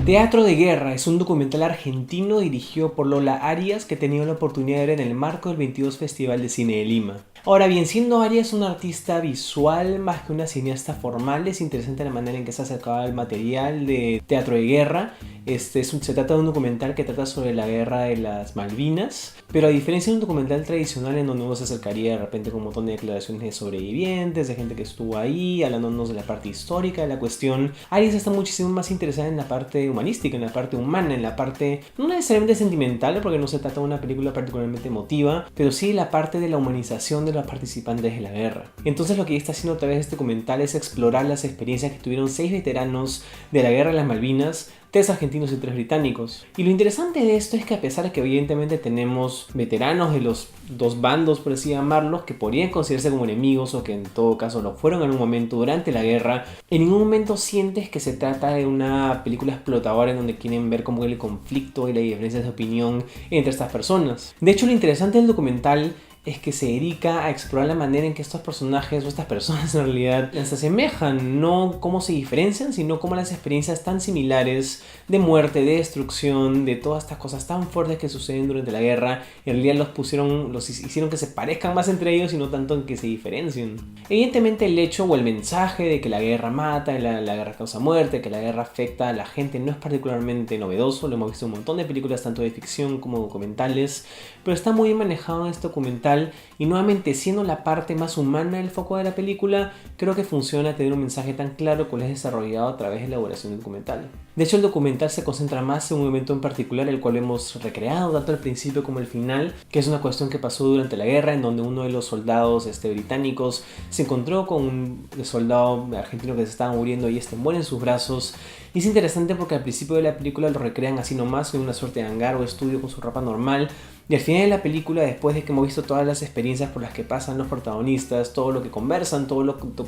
Teatro de Guerra es un documental argentino dirigido por Lola Arias que he tenido la oportunidad de ver en el marco del 22 Festival de Cine de Lima. Ahora bien, siendo Arias una artista visual más que una cineasta formal, es interesante la manera en que se acercaba al material de Teatro de Guerra. Se trata de un documental que trata sobre la guerra de las Malvinas, pero a diferencia de un documental tradicional en donde uno se acercaría de repente con un montón de declaraciones de sobrevivientes, de gente que estuvo ahí, hablándonos de la parte histórica de la cuestión, Arias está muchísimo más interesada en la parte humanística, en la parte humana, en la parte no necesariamente sentimental, porque no se trata de una película particularmente emotiva, pero sí la parte de la humanización de los participantes de la guerra. Entonces lo que ella está haciendo a través de este documental es explorar las experiencias que tuvieron 6 veteranos de la guerra de las Malvinas, 3 argentinos y 3 británicos. Y lo interesante de esto es que a pesar de que evidentemente tenemos veteranos de los dos bandos, por así llamarlos, que podrían considerarse como enemigos o que en todo caso lo fueron en un momento durante la guerra, en ningún momento sientes que se trata de una película explotadora en donde quieren ver cómo el conflicto y las diferencias de opinión entre estas personas. De hecho, lo interesante del documental es que se dedica a explorar la manera en que estos personajes o estas personas en realidad se asemejan, no cómo se diferencian, sino cómo las experiencias tan similares de muerte, de destrucción, de todas estas cosas tan fuertes que suceden durante la guerra, en realidad los hicieron que se parezcan más entre ellos y no tanto en que se diferencien. Evidentemente el hecho o el mensaje de que la guerra mata, la guerra causa muerte, que la guerra afecta a la gente no es particularmente novedoso, lo hemos visto en un montón de películas tanto de ficción como documentales, pero está muy bien manejado en este documental. Y nuevamente, siendo la parte más humana el foco de la película, creo que funciona tener un mensaje tan claro cual es desarrollado a través de la elaboración del documental. De hecho, el documental se concentra más en un evento en particular, el cual hemos recreado tanto al principio como al final, que es una cuestión que pasó durante la guerra, en donde uno de los soldados británicos se encontró con un soldado argentino que se estaba muriendo y muere en sus brazos. Y es interesante porque al principio de la película lo recrean así nomás en una suerte de hangar o estudio con su ropa normal. Y al final de la película, después de que hemos visto todas las experiencias por las que pasan los protagonistas, todo lo que conversan,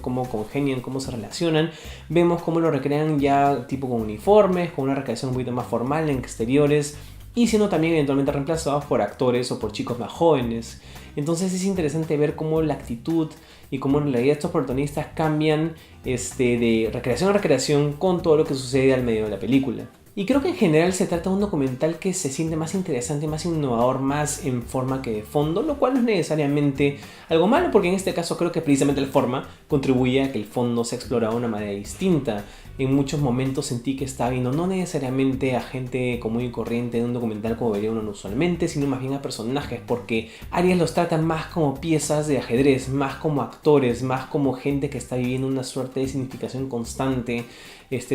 cómo congenian, cómo se relacionan, vemos cómo lo recrean ya tipo con uniformes, con una recreación un poquito más formal en exteriores, y siendo también eventualmente reemplazados por actores o por chicos más jóvenes. Entonces es interesante ver cómo la actitud y cómo en realidad estos protagonistas cambian de recreación a recreación con todo lo que sucede al medio de la película. Y creo que en general se trata de un documental que se siente más interesante, más innovador, más en forma que de fondo, lo cual no es necesariamente algo malo, porque en este caso creo que precisamente la forma contribuye a que el fondo se explore de una manera distinta. En muchos momentos sentí que estaba viendo no necesariamente a gente común y corriente de un documental como vería uno usualmente, sino más bien a personajes, porque Arias los trata más como piezas de ajedrez, más como actores, más como gente que está viviendo una suerte de significación constante,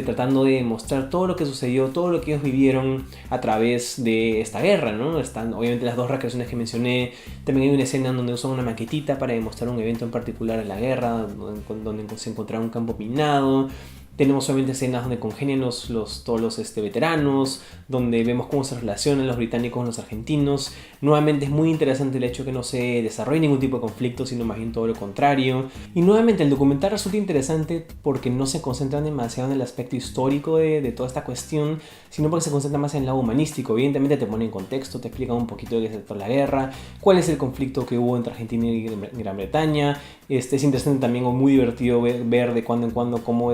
tratando de mostrar todo lo que sucedió, todo lo que ellos vivieron a través de esta guerra, ¿no? Están obviamente las dos recreaciones que mencioné, también hay una escena en donde usan una maquetita para demostrar un evento en particular en la guerra, donde se encontraba un campo minado. Tenemos obviamente escenas donde congenian todos los veteranos, donde vemos cómo se relacionan los británicos con los argentinos. Nuevamente es muy interesante el hecho de que no se desarrolle ningún tipo de conflicto, sino más bien todo lo contrario. Y nuevamente el documental resulta interesante porque no se concentra demasiado en el aspecto histórico de toda esta cuestión, sino porque se concentra más en el lado humanístico. Evidentemente te pone en contexto, te explica un poquito de qué se trató la guerra, cuál es el conflicto que hubo entre Argentina y Gran Bretaña. Es interesante también o muy divertido ver de cuando en cuando cómo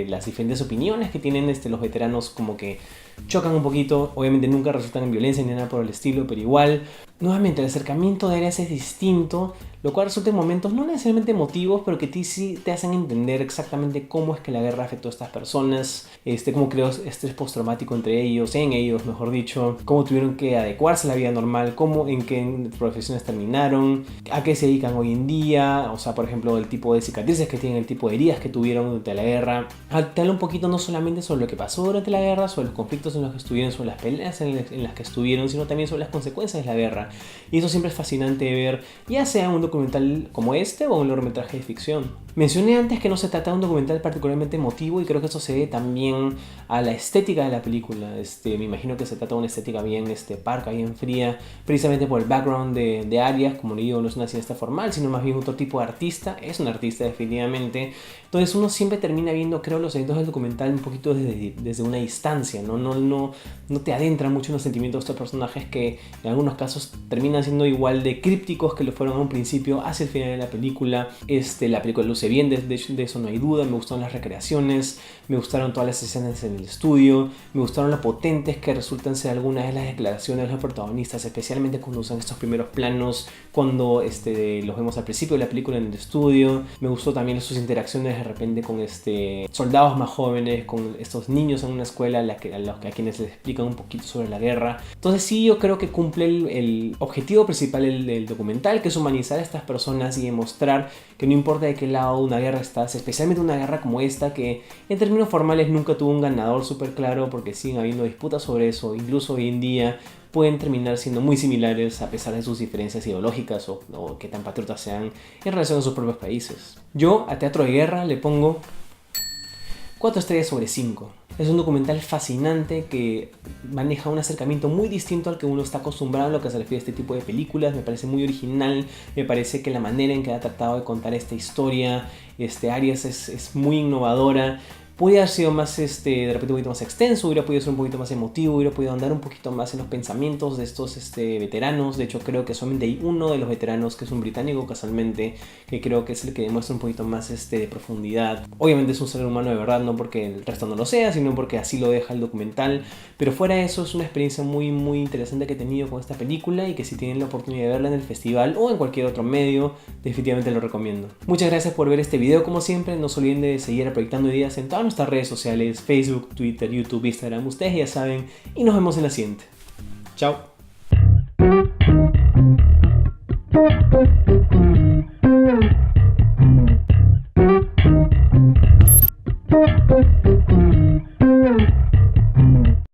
las diferentes opiniones que tienen los veteranos como que chocan un poquito. Obviamente nunca resultan en violencia ni nada por el estilo, pero igual nuevamente el acercamiento de Arias es distinto, lo cual resulta en momentos no necesariamente emotivos, pero que sí te hacen entender exactamente cómo es que la guerra afectó a estas personas, cómo creó estrés postraumático en ellos, mejor dicho, cómo tuvieron que adecuarse a la vida normal, en qué profesiones terminaron, a qué se dedican hoy en día, o sea, por ejemplo, el tipo de cicatrices que tienen, el tipo de heridas que tuvieron durante la guerra. Te habla un poquito no solamente sobre lo que pasó durante la guerra, sobre los conflictos en los que estuvieron, sobre las peleas en las que estuvieron, sino también sobre las consecuencias de la guerra. Y eso siempre es fascinante de ver, ya sea un documental como este o un largometraje de ficción. Mencioné antes que no se trata de un documental particularmente emotivo y creo que eso se debe también a la estética de la película. Me imagino que se trata de una estética bien parca, bien fría, precisamente por el background de Arias. Como le digo, no es una cineasta formal, sino más bien otro tipo de artista. Es un artista definitivamente. Entonces uno siempre termina viendo, creo, los eventos del documental un poquito desde una distancia, ¿no? No te adentra mucho en los sentimientos de estos personajes que en algunos casos terminan siendo igual de crípticos que lo fueron a un principio hacia el final de la película. La película luce bien, de eso no hay duda. Me gustaron las recreaciones, me gustaron todas las escenas en el estudio, me gustaron lo potentes que resultan ser algunas de las declaraciones de los protagonistas, especialmente cuando usan estos primeros planos, cuando los vemos al principio de la película en el estudio. Me gustó también sus interacciones de repente con soldados más jóvenes, con estos niños en una escuela a quienes les explican un poquito sobre la guerra. Entonces sí, yo creo que cumple el objetivo principal del documental, que es humanizar a estas personas y demostrar que no importa de qué lado de una guerra estás, especialmente una guerra como esta, que en términos formales nunca tuvo un ganador súper claro, porque siguen habiendo disputas sobre eso. Incluso hoy en día pueden terminar siendo muy similares a pesar de sus diferencias ideológicas o que tan patriotas sean en relación a sus propios países. Yo a Teatro de Guerra le pongo 4 estrellas sobre 5. Es un documental fascinante que maneja un acercamiento muy distinto al que uno está acostumbrado en lo que se refiere a este tipo de películas. Me parece muy original, me parece que la manera en que ha tratado de contar esta historia, Arias es muy innovadora. Podría haber sido más, de repente un poquito más extenso, hubiera podido ser un poquito más emotivo, hubiera podido andar un poquito más en los pensamientos de estos veteranos. De hecho, creo que solamente hay uno de los veteranos, que es un británico casualmente, que creo que es el que demuestra un poquito más de profundidad. Obviamente es un ser humano de verdad, no porque el resto no lo sea, sino porque así lo deja el documental. Pero fuera de eso, es una experiencia muy, muy interesante que he tenido con esta película, y que si tienen la oportunidad de verla en el festival o en cualquier otro medio, definitivamente lo recomiendo. Muchas gracias por ver este video. Como siempre, no se olviden de seguir proyectando ideas en todas nuestras redes sociales: Facebook, Twitter, YouTube, Instagram. Ustedes ya saben, y nos vemos en la siguiente. Chao.